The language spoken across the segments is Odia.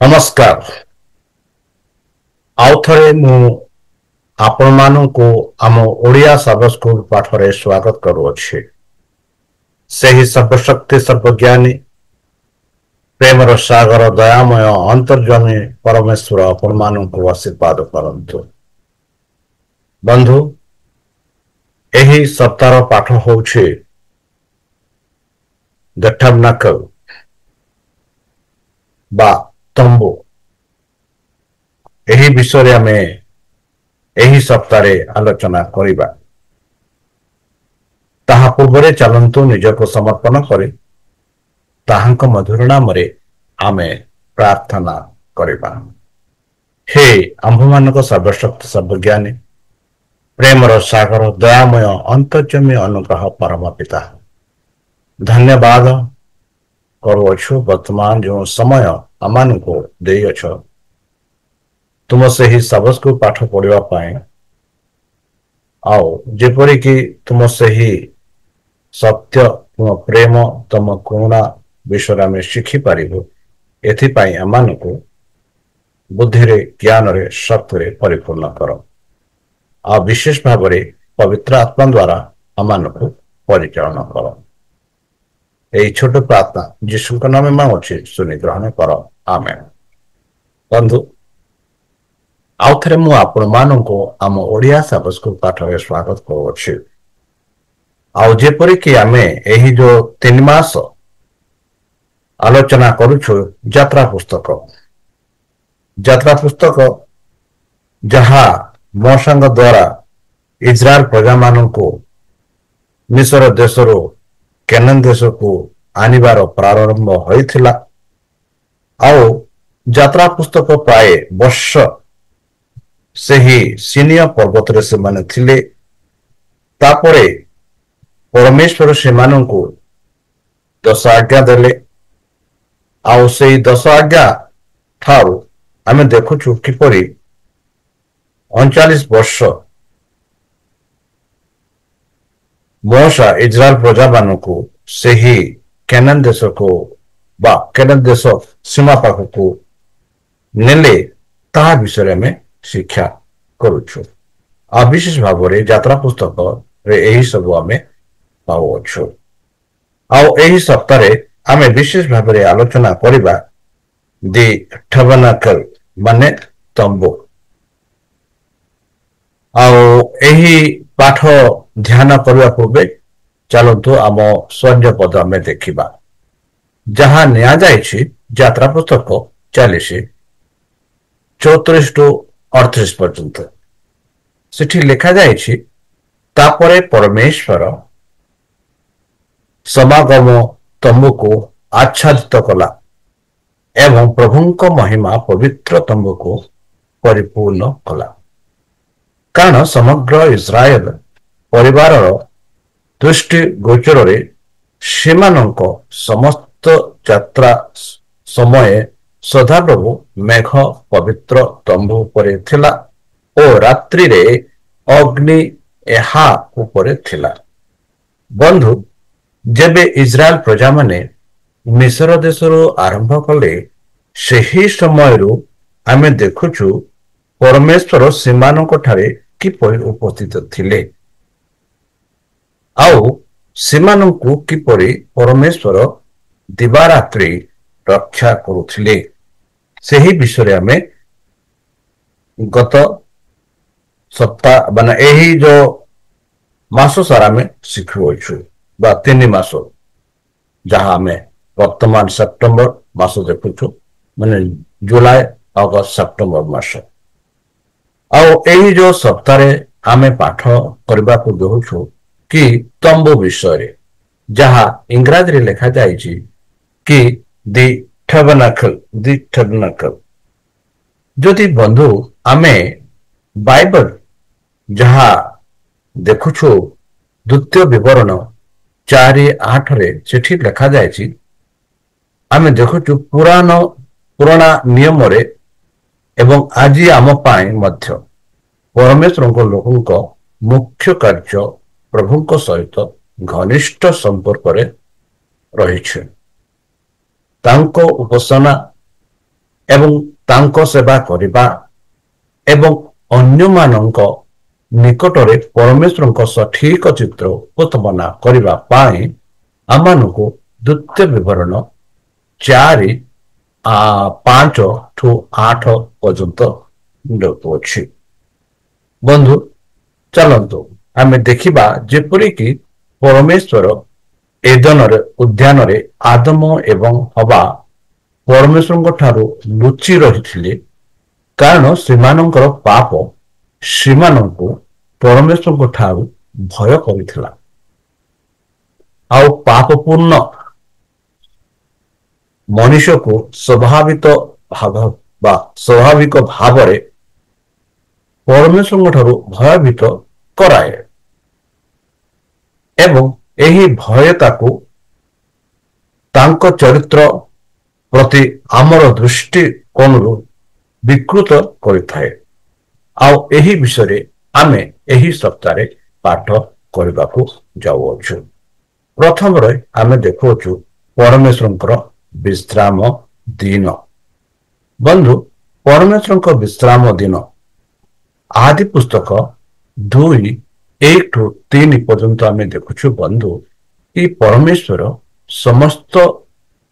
नमस्कार। आउ थरे मु आपण मानू आम ओडिया सब स्कूल पाठरे स्वागत करुअछि। सेही सर्वशक्ति सर्वज्ञानी प्रेमर सागर दयामय अंतर्जमी परमेश्वर आपण मानू आशीर्वाद करंतु। बंधु, एही सप्ताह पाठ होउछि द टैबरनेकल बा तंबू। एही विषय आमे एही सप्ताह आलोचना करिबा। ताहा पूर्वरे चलंतु निजको समर्पण करे ताहांक मधुर नामरे आमे प्रार्थना करिबा। हे आंभमानक सर्वशक्ति सर्वज्ञानी प्रेमर सागर दयामय अंतर्जमी अनुग्रह परम पिता, धन्यवाद करुअछु वर्तमान जो समय आमानको देइअछ तुम से ही सबस्को पाठ पढ़िबा पाए आओ जेपरि कि तुम से ही सत्य तुम प्रेम तुम करुणा विषय में शिखि पारिबो एथिपाई आमानको बुद्धि रे ज्ञान रे शक्ति रे परिपूर्ण करो आ विशेष भाव रे पवित्र आत्मा द्वारा आमानको परिचालन करो। यही छोट प्रार्थना यीशु नाम में मांगुछि, सुनि ग्रहण करो। आमेन। बंधु, आउ थरे मु आपण मानू आम ओडिया सब स्कूल पाठ रे स्वागत करुछि। आउ जेपरि कि आमे एही जो 3 मास आलोचना करूछु यात्रा पुस्तक जहा मोसंग द्वारा इजराइल प्रजा मानू मिस्र देशरो केनान देश को आनिबार प्रारंभ होइथिला। आउ यात्रा पुस्तक प्राय वर्ष से ही सीनियर पर्वत रे से माने थिले। तापरे परमेश्वर से मानू को 10 आज्ञा देले। आउ से 10 आज्ञा ठारू आमे देखुछु किपरि 39 वर्ष मोसा इजराइल प्रजा मानू को से ही केनान देश को बा केनान देश सीमा पाख को नेले ता विषय में शिक्षा करुछु। आ विशेष भाव रे यात्रा पुस्तक रे एही सब आमे पाउछु। आउ एही सप्ताह रे आमे विशेष भाव रे आलोचना करिबा दी टैबरनेकल माने तंबू। आउ एही पाठ ध्यान करबा पूर्वे चलतु आम स्वर्ण पद में देखिबा जहां निया जायछि यात्रा पुस्तक 40 34 टू 38 पर्यंत। सेठी लिखा जायछि, तापरे परमेश्वर समागम तंबू को आच्छादित कला एवं प्रभुंक महिमा पवित्र तंबू को परिपूर्ण कला। कारण समग्र इस्राएल परिवार दृष्टि गोचर रे सेमानंक समस्त यात्रा समय सदाप्रभु मेघ पवित्र तंबू उपरे थिला ओ रात्रि रे अग्नि एहा उपरे थिला। बंधु, जेबे इजराइल प्रजा माने मिस्र देशरो आरंभ कले सेही समयरू आमे देखुछु परमेश्वर सेमानंक ठारे किपरि उपस्थित थिले। आउ सेमानंकु किपरि परमेश्वर दिवारात्रि रक्षा करुथिले सेही विषय में गत सप्ताह माने एही जो मास सारा में शिखुछु बा 3 मास जहां में वर्तमान सेप्टेम्बर मास देखुछु माने जुलाई अगस्त सेप्टेम्बर मास। आउ एही जो सप्ताह आमे पाठ करबा को दोछु कि तंबू विषय जहां इंग्रजी रे लिखा जायछि कि दी टैबरनेकल। जदि बंधु आमे बाइबल जहां देखुछु द्वितीय विवरण 4:8 रे सेठी लिखा जायछि आमे देखुछु पुराना नियम रे एवं आज आम पाए मध्य परमेश्वर लोकों मुख्य कार्य प्रभु सहित घनिष्ठ संपर्क रही उपासना ଏବଂ ତାଙ୍କ ସେବା କରିବା ଏବଂ ଅନ୍ୟମାନଙ୍କ ନିକଟରେ ପରମେଶ୍ୱରଙ୍କ ସଠିକ ଚିତ୍ର ଉପସ୍ଥାପନା କରିବା ପାଇଁ ଆମମାନଙ୍କୁ ଦ୍ୱିତୀୟ ବିବରଣ 4:5-8 ପର୍ଯ୍ୟନ୍ତ ଅଛି। ବନ୍ଧୁ ଚାଲନ୍ତୁ ଆମେ ଦେଖିବା ଯେପରିକି ପରମେଶ୍ୱର ଏଦନରେ ଉଦ୍ୟାନରେ ଆଦମ ଏବଂ ହବା ପରମେଶ୍ୱରଙ୍କ ଠାରୁ ଲୁଚି ରହିଥିଲେ, କାରଣ ସେମାନଙ୍କର ପାପ ସେମାନଙ୍କୁ ପରମେଶ୍ୱରଙ୍କ ଠାରୁ ଭୟ କରିଥିଲା। ଆଉ ପାପପୂର୍ଣ୍ଣ ମଣିଷକୁ ସ୍ୱାଭାବିକ ଭାବରେ ପରମେଶ୍ୱରଙ୍କ ଠାରୁ ଭୟଭୀତ କରାଏ ଏବଂ ଏହି ଭୟ ତାକୁ ତାଙ୍କ ଚରିତ୍ର ପ୍ରତି ଆମର ଦୃଷ୍ଟିକୋଣରୁ ବିକୃତ କରିଥାଏ। ଆଉ ଏହି ବିଷୟରେ ଆମେ ଏହି ସପ୍ତାହରେ ପାଠ କରିବାକୁ ଯାଉଅଛୁ। ପ୍ରଥମରେ ଆମେ ଦେଖୁଅଛୁ ପରମେଶ୍ୱରଙ୍କର ବିଶ୍ରାମ ଦିନ। ବନ୍ଧୁ, ପରମେଶ୍ୱରଙ୍କ ବିଶ୍ରାମ ଦିନ ଆଦି ପୁସ୍ତକ 2:1-3 ପର୍ଯ୍ୟନ୍ତ ଆମେ ଦେଖୁଛୁ। ବନ୍ଧୁ, କି ପରମେଶ୍ୱର ସମସ୍ତ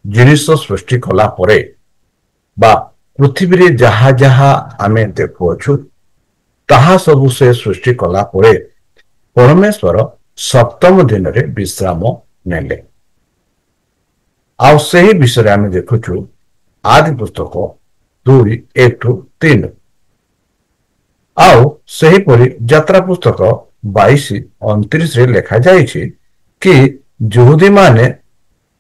ଜିନିଷ ସୃଷ୍ଟି କଲା ପରେ ବା ପୃଥିବୀରେ ଯାହା ଯାହା ଆମେ ଦେଖୁଅଛୁ ତାହା ସବୁ ସେ ସୃଷ୍ଟି କଲା ପରେ ପରମେଶ୍ୱର ସପ୍ତମ ଦିନରେ ବିଶ୍ରାମ ନେଲେ। ଆଉ ସେହି ବିଷୟରେ ଆମେ ଦେଖୁଛୁ ଆଦି ପୁସ୍ତକ 2:1-3। ଆଉ ସେହିପରି ଯାତ୍ରା ପୁସ୍ତକ 22:29ରେ ଲେଖାଯାଇଛି କି ଯହୂଦୀମାନେ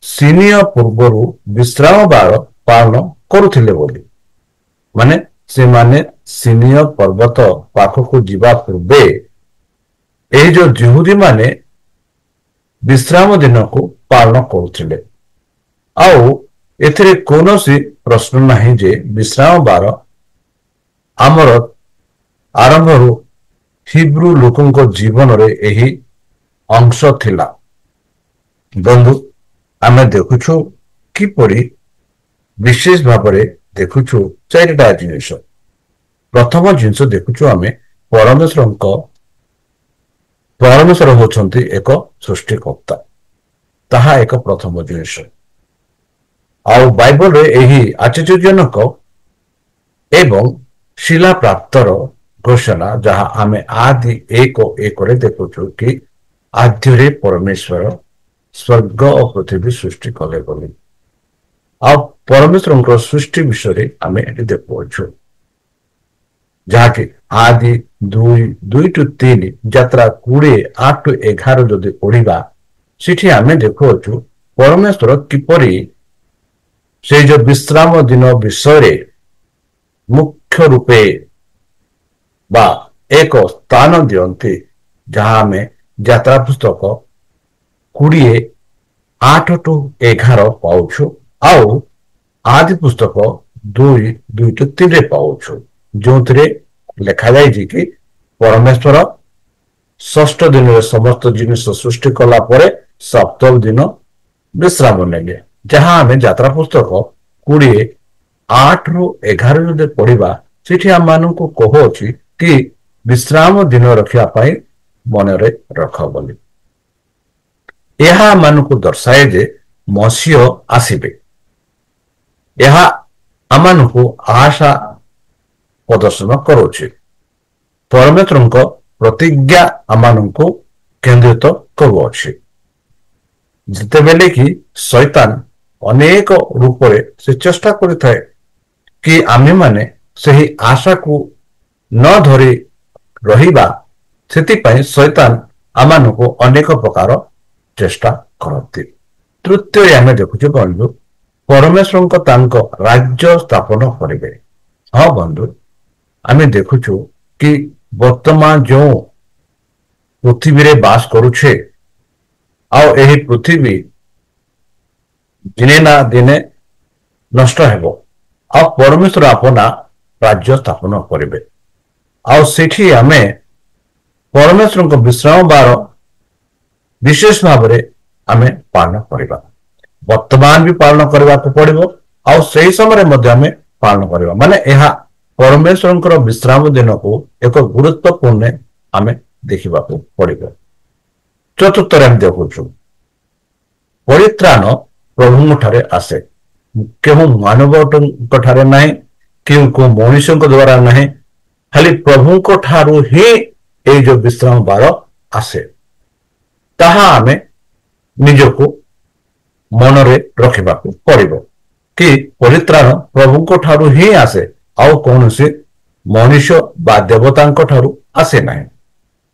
ସିନିୟ ପୂର୍ବରୁ ବିଶ୍ରାମ ବାର ପାଳନ କରୁଥିଲେ ବୋଲି। ମାନେ ସେମାନେ ସିନିୟ ପର୍ବତ ପାଖକୁ ଯିବା ପୂର୍ବେ ଏହି ଯୋଉ ଯହୂଦୀମାନେ ବିଶ୍ରାମ ଦିନକୁ ପାଳନ କରୁଥିଲେ। ଆଉ ଏଥିରେ କୌଣସି ପ୍ରଶ୍ନ ନାହିଁ ଯେ ବିଶ୍ରାମ ବାର ଆମର ଆରମ୍ଭରୁ ହିବ୍ରୁ ଲୋକଙ୍କ ଜୀବନରେ ଏହି ଅଂଶ ଥିଲା। ବନ୍ଧୁ, ଆମେ ଦେଖୁଛୁ କିପରି ବିଶେଷ ଭାବରେ ଦେଖୁଛୁ ଚାରିଟା ଜିନିଷ। ପ୍ରଥମ ଜିନିଷ ଦେଖୁଛୁ ଆମେ ପରମେଶ୍ୱର ହେଉଛନ୍ତି ଏକ ସୃଷ୍ଟିକର୍ତ୍ତା। ତାହା ଏକ ପ୍ରଥମ ଜିନିଷ। ଆଉ ବାଇବଲରେ ଏହି ଆଶ୍ଚର୍ଯ୍ୟଜନକ ଏବଂ ଶିଳାପ୍ରାପ୍ତର ଘୋଷଣା ଯାହା ଆମେ ଆଦି 1:1ରେ ଦେଖୁଛୁ କି ଆଦ୍ୟରେ ପରମେଶ୍ୱର ସ୍ୱର୍ଗ ଓ ପୃଥିବୀ ସୃଷ୍ଟି କଲେ ବୋଲି। ଆଉ ପରମେଶ୍ୱରଙ୍କ ସୃଷ୍ଟି ବିଷୟରେ ଆମେ ଏଠି ଦେଖୁଅଛୁ, ଯାହାକି ଆଦି 2:2-3 ଯାତ୍ରା 20:8-11 ଯଦି ପଢିବା ସେଠି ଆମେ ଦେଖୁଅଛୁ ପରମେଶ୍ୱର କିପରି ସେଇ ଯୋଉ ବିଶ୍ରାମ ଦିନ ବିଷୟରେ ମୁଖ୍ୟ ରୂପେ ବା ଏକ ସ୍ଥାନ ଦିଅନ୍ତି, ଯାହା ଆମେ ଯାତ୍ରା ପୁସ୍ତକ 20:8-11 ପାଉଛୁ। ଆଉ ଆଦି ପୁସ୍ତକ 2:2-3 ପାଉଛୁ, ଯେଉଁଥିରେ ଲେଖାଯାଇଛି କି ପରମେଶ୍ୱର ଷଷ୍ଠ ଦିନରେ ସମସ୍ତ ଜିନିଷ ସୃଷ୍ଟି କଲା ପରେ ସପ୍ତମ ଦିନ ବିଶ୍ରାମ ନେଲେ। ଯାହା ଆମେ ଯାତ୍ରା ପୁସ୍ତକ 20:8-11 ଯଦି ପଢିବା ସେଠି ଆମମାନଙ୍କୁ କହୁଅଛି କି ବିଶ୍ରାମ ଦିନ ରଖିବା ପାଇଁ ମନରେ ରଖ ବୋଲି। ଏହା ଆମମାନଙ୍କୁ ଦର୍ଶାଏ ଯେ ମସିହ ଆସିବେ। ଏହା ଆମମାନଙ୍କୁ ଆଶା ପ୍ରଦର୍ଶନ କରୁଛି। ପରମେଶ୍ୱରଙ୍କ ପ୍ରତିଜ୍ଞା ଆମମାନଙ୍କୁ କେନ୍ଦ୍ରିତ କରୁଅଛି। ଯେତେବେଳେ କି ଶୈତାନ ଅନେକ ରୂପରେ ସେ ଚେଷ୍ଟା କରିଥାଏ କି ଆମେମାନେ ସେହି ଆଶାକୁ ନ ଧରି ରହିବା, ସେଥିପାଇଁ ଶୈତାନ ଆମମାନଙ୍କୁ ଅନେକ ପ୍ରକାର ଚେଷ୍ଟା କରନ୍ତି। ତୃତୀୟରେ ଆମେ ଦେଖୁଛୁ ବନ୍ଧୁ, ପରମେଶ୍ୱରଙ୍କ ତାଙ୍କ ରାଜ୍ୟ ସ୍ଥାପନ କରିବେ। ହଁ ବନ୍ଧୁ, ଆମେ ଦେଖୁଛୁ କି ବର୍ତ୍ତମାନ ଯେଉଁ ପୃଥିବୀରେ ବାସ କରୁଛେ, ଆଉ ଏହି ପୃଥିବୀ ଦିନେ ନା ଦିନେ ନଷ୍ଟ ହେବ। ଆଉ ପରମେଶ୍ୱର ଆପଣା ରାଜ୍ୟ ସ୍ଥାପନ କରିବେ। ଆଉ ସେଠି ଆମେ ପରମେଶ୍ୱରଙ୍କ ବିଶ୍ରାମ ବାର ବିଶେଷ ଭାବରେ ଆମେ ପାଳନ କରିବା। ବର୍ତ୍ତମାନ ବି ପାଳନ କରିବାକୁ ପଡିବ। ଆଉ ସେହି ସମୟରେ ମଧ୍ୟ ଆମେ ପାଳନ କରିବା ମାନେ ଏହା ପରମେଶ୍ୱରଙ୍କର ବିଶ୍ରାମ ଦିନକୁ ଏକ ଗୁରୁତ୍ୱପୂର୍ଣ୍ଣ ଆମେ ଦେଖିବାକୁ ପଡିବ। ଚତୁର୍ଥରେ ଆମେ ଦେଖୁଛୁ ପରିତ୍ରାଣ ପ୍ରଭୁଙ୍କ ଠାରେ ଆସେ, କେଉଁ ମାନବଙ୍କ ଠାରେ ନାହିଁ, କେଉଁ ମଣିଷଙ୍କ ଦ୍ଵାରା ନାହିଁ, ଖାଲି ପ୍ରଭୁଙ୍କ ଠାରୁ ହିଁ ଏଇ ଯୋଉ ବିଶ୍ରାମ ବାର ଆସେ। ତାହା ଆମେ ନିଜକୁ ମନରେ ରଖିବାକୁ ପଡିବ କି ପରିତ୍ରାଣ ପ୍ରଭୁଙ୍କ ଠାରୁ ହିଁ ଆସେ, ଆଉ କୌଣସି ମଣିଷ ବା ଦେବତାଙ୍କ ଠାରୁ ଆସେ ନାହିଁ।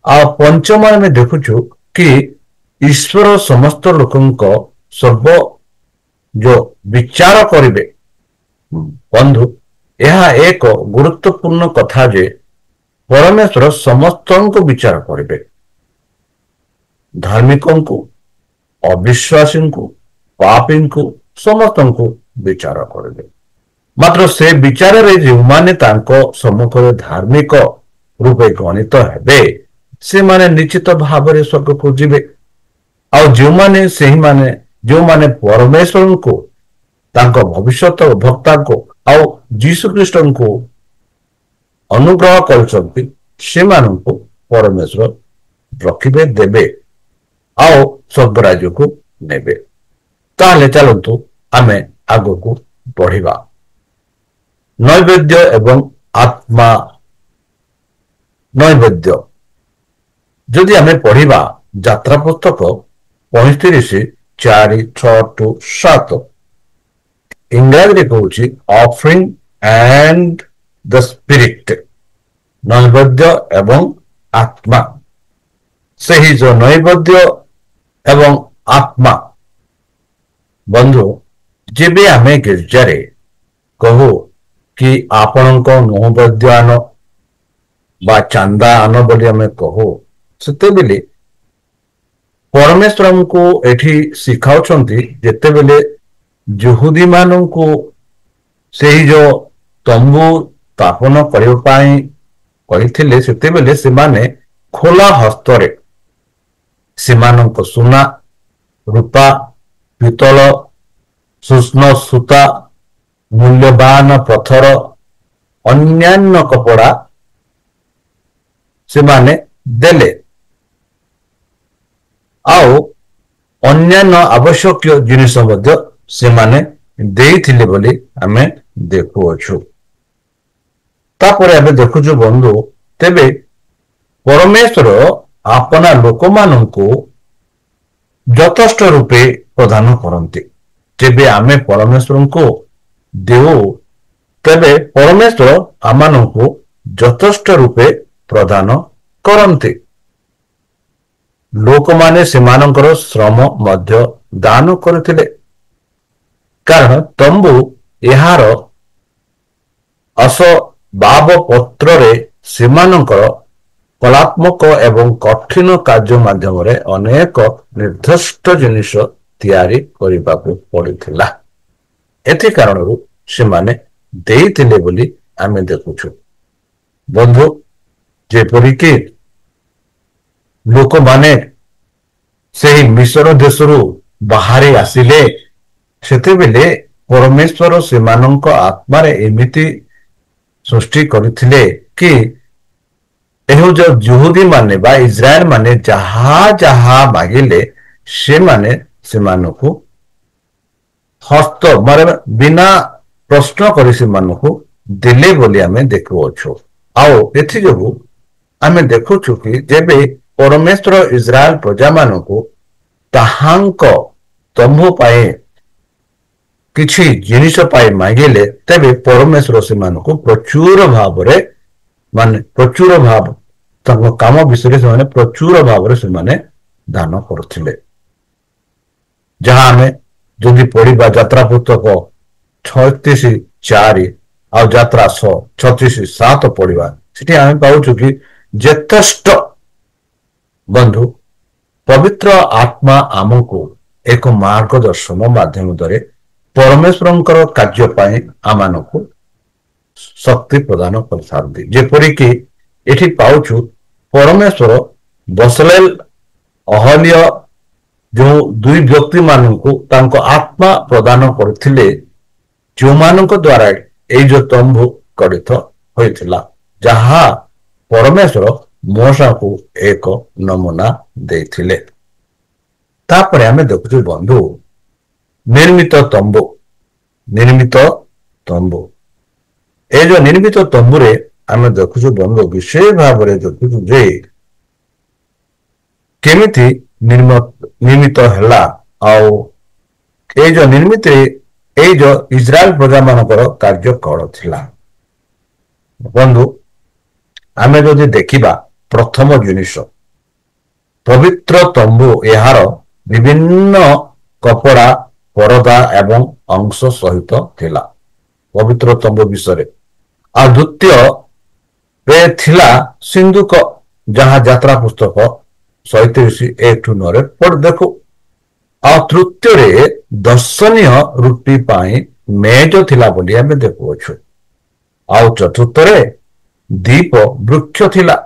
ଆଉ ପଞ୍ଚମ ଆମେ ଦେଖୁଛୁ କି ଈଶ୍ୱର ସମସ୍ତ ଲୋକଙ୍କ ସର୍ବ ଯୋଉ ବିଚାର କରିବେ। ବନ୍ଧୁ, ଏହା ଏକ ଗୁରୁତ୍ୱପୂର୍ଣ୍ଣ କଥା ଯେ ପରମେଶ୍ୱର ସମସ୍ତଙ୍କୁ ବିଚାର କରିବେ, ଧାର୍ମିକଙ୍କୁ, ଅବିଶ୍ୱାସୀଙ୍କୁ, ପାପୀଙ୍କୁ, ସମସ୍ତଙ୍କୁ ବିଚାର କରିବେ। ମାତ୍ର ସେ ବିଚାରରେ ଯେଉଁମାନେ ତାଙ୍କ ସମ୍ମୁଖରେ ଧାର୍ମିକ ରୂପେ ଗଣିତ ହେବେ ସେମାନେ ନିଶ୍ଚିତ ଭାବରେ ସ୍ୱର୍ଗକୁ ଯିବେ। ଆଉ ଯେଉଁମାନେ ପରମେଶ୍ୱରଙ୍କୁ, ତାଙ୍କ ଭବିଷ୍ୟତ ଭକ୍ତାଙ୍କୁ ଆଉ ଯୀଶୁ ଖ୍ରୀଷ୍ଟଙ୍କୁ ଅନୁଗ୍ରହ କରୁଛନ୍ତି ସେମାନଙ୍କୁ ପରମେଶ୍ୱର ରଖିବେ, ଦେବେ ଆଉ ସ୍ୱର୍ଗରାଜ୍ୟକୁ ନେବେ। ତାହେଲେ ଚାଲନ୍ତୁ ଆମେ ଆଗକୁ ବଢିବା। ନୈବେଦ୍ୟ ଏବଂ ଆତ୍ମା ନୈବେଦ୍ୟ ଯଦି ଆମେ ପଢିବା ଯାତ୍ରା ପୁସ୍ତକ 35:4-6-7 ଇଂରାଜୀରେ କହୁଛି ଅଫରିଂ ଆଣ୍ଡ ଦ ସ୍ପିରିଟ, ନୈବେଦ୍ୟ ଏବଂ ଆତ୍ମା। ସେହି ଯୋଉ ନୈବେଦ୍ୟ ଏବଂ ଆତ୍ମା, ବନ୍ଧୁ, ଯେବେ ଆମେ ଗିର୍ଜାରେ କହୁ କି ଆପଣଙ୍କ ନୈବେଦ୍ୟ ଆନ ବା ଚାନ୍ଦା ଆନ ବୋଲି ଆମେ କହୁ, ସେତେବେଳେ ପରମେଶ୍ୱରଙ୍କୁ ଏଠି ଶିଖାଉଛନ୍ତି ଯେତେବେଳେ ଯହୁଦୀ ମାନଙ୍କୁ ସେହି ଯୋଉ ତମ୍ବୁ ସ୍ଥାପନ କରିବା ପାଇଁ କହିଥିଲେ ସେତେବେଳେ ସେମାନେ ଖୋଲା ହସ୍ତରେ ସେମାନଙ୍କ ସୁନା, ରୂପା, ପିତ୍ତଳ, ସୂକ୍ଷ୍ମ ସୂତା, ମୂଲ୍ୟବାନ ପଥର, ଅନ୍ୟାନ୍ୟ କପଡ଼ା ସେମାନେ ଦେଲେ ଆଉ ଅନ୍ୟାନ୍ୟ ଆବଶ୍ୟକୀୟ ଜିନିଷ ମଧ୍ୟ ସେମାନେ ଦେଇଥିଲେ ବୋଲି ଆମେ ଦେଖୁଅଛୁ। ତାପରେ ଆମେ ଦେଖୁଛୁ ବନ୍ଧୁ, ତେବେ ପରମେଶ୍ୱର ଆପଣା ଲୋକମାନଙ୍କୁ ଯଥେଷ୍ଟ ରୂପେ ପ୍ରଦାନ କରନ୍ତି। ଯେବେ ଆମେ ପରମେଶ୍ୱରଙ୍କୁ ଦେଉ ତେବେ ପରମେଶ୍ୱର ଆମମାନଙ୍କୁ ଯଥେଷ୍ଟ ରୂପେ ପ୍ରଦାନ କରନ୍ତି। ଲୋକମାନେ ସେମାନଙ୍କର ଶ୍ରମ ମଧ୍ୟ ଦାନ କରିଥିଲେ, କାରଣ ତମ୍ବୁ ଏହାର ଅସବାବ ପତ୍ରରେ ସେମାନଙ୍କର କଳାତ୍ମକ ଏବଂ କଠିନ କାର୍ଯ୍ୟ ମାଧ୍ୟମରେ ଅନେକ ନିର୍ଦ୍ଦିଷ୍ଟ ଜିନିଷ ତିଆରି କରିବାକୁ ପଡ଼ିଥିଲା। ଏଥି କାରଣରୁ ସେମାନେ ଦେଇଥିଲେ ବୋଲି ଆମେ ଦେଖୁଛୁ। ବନ୍ଧୁ, ଯେପରିକି ଲୋକମାନେ ସେହି ମିଶର ଦେଶରୁ ବାହାରି ଆସିଲେ ସେତେବେଳେ ପରମେଶ୍ୱର ସେମାନଙ୍କ ଆତ୍ମାରେ ଏମିତି ସୃଷ୍ଟି କରିଥିଲେ କି ଏହି ଯୋଉ ଯହୁଦୀ ମାନେ ବା ଇସ୍ରାଏଲ ମାନେ ଯାହା ଯାହା ମାଗିଲେ ସେମାନେ ସେମାନଙ୍କୁ ହସ୍ତ ମାନେ ବିନା ପ୍ରଶ୍ନ କରି ସେମାନଙ୍କୁ ଦେଲେ ବୋଲି ଆମେ ଦେଖୁଅଛୁ। ଆଉ ଏଥିଯୋଗୁଁ ଆମେ ଦେଖୁଛୁ କି ଯେବେ ପରମେଶ୍ୱର ଇସ୍ରାଏଲ ପ୍ରଜାମାନଙ୍କୁ ତାହାଙ୍କ ତମ୍ବୁ ପାଇଁ କିଛି ଜିନିଷ ପାଇଁ ମାଗିଲେ ତେବେ ପରମେଶ୍ୱର ସେମାନଙ୍କୁ ପ୍ରଚୁର ଭାବରେ ତାଙ୍କ କାମ ବିଷୟରେ ସେମାନେ ପ୍ରଚୁର ଭାବରେ ସେମାନେ ଦାନ କରୁଥିଲେ। ଯାହା ଆମେ ଯଦି ପଢିବା ଯାତ୍ରା ପୁସ୍ତକ 36:4 ଆଉ ଯାତ୍ରା 36:7 ପଢିବା, ସେଠି ଆମେ ପାଉଛୁ କି ଯଥେଷ୍ଟ ବନ୍ଧୁ ପବିତ୍ର ଆତ୍ମା ଆମକୁ ଏକ ମାର୍ଗଦର୍ଶନ ମାଧ୍ୟମରେ ପରମେଶ୍ୱରଙ୍କର କାର୍ଯ୍ୟ ପାଇଁ ଆମମାନଙ୍କୁ ଶକ୍ତି ପ୍ରଦାନ କରିଥାନ୍ତି। ଯେପରିକି ଏଠି ପାଉଛୁ ପରମେଶ୍ୱର ବସଲେଲ ଅହଲ୍ୟ ଯେଉଁ ଦୁଇ ବ୍ୟକ୍ତି ମାନଙ୍କୁ ତାଙ୍କ ଆତ୍ମା ପ୍ରଦାନ କରିଥିଲେ, ଯେଉଁମାନଙ୍କ ଦ୍ୱାରା ଏଇ ଯୋଉ ତମ୍ବୁ ଗଠିତ ହୋଇଥିଲା, ଯାହା ପରମେଶ୍ୱର ମୋଶାକୁ ଏକ ନମୁନା ଦେଇଥିଲେ। ତାପରେ ଆମେ ଦେଖୁଛୁ ବନ୍ଧୁ ନିର୍ମିତ ତମ୍ବୁ। ନିର୍ମିତ ତମ୍ବୁ, ଏ ଯୋଉ ନିର୍ମିତ ତମ୍ବୁରେ ଆମେ ଦେଖୁଛୁ ବନ୍ଧୁ ବିଶେଷ ଭାବରେ ଦେଖୁଛୁ ଯେ କେମିତି ନିର୍ମିତ ହେଲା, ଆଉ ଏଇ ଯୋଉ ନିର୍ମିତ ଏଇ ଯୋଉ ଇସ୍ରାଏଲ ପ୍ରଜା ମାନଙ୍କର କାର୍ଯ୍ୟ କଣ ଥିଲା। ବନ୍ଧୁ ଆମେ ଯଦି ଦେଖିବା ପ୍ରଥମ ଜିନିଷ ପବିତ୍ର ତମ୍ବୁ ଏହାର ବିଭିନ୍ନ କପଡା, ପରଦା ଏବଂ ଅଂଶ ସହିତ ଥିଲା ପବିତ୍ର ତମ୍ବୁ ବିଷୟରେ। ଆଉ ଦ୍ୱିତୀୟରେ ଥିଲା ସିନ୍ଧୁକ, ଯାହା ଯାତ୍ରା ପୁସ୍ତକ 37:1-9 ପଢ ଦେଖୁ। ଆଉ ତୃତୀୟରେ ଦର୍ଶନୀୟ ରୁଟି ପାଇଁ ମେଜ ଥିଲା ବୋଲି ଆମେ ଦେଖୁଅଛୁ। ଆଉ ଚତୁର୍ଥରେ ଦୀପ ବୃକ୍ଷ ଥିଲା।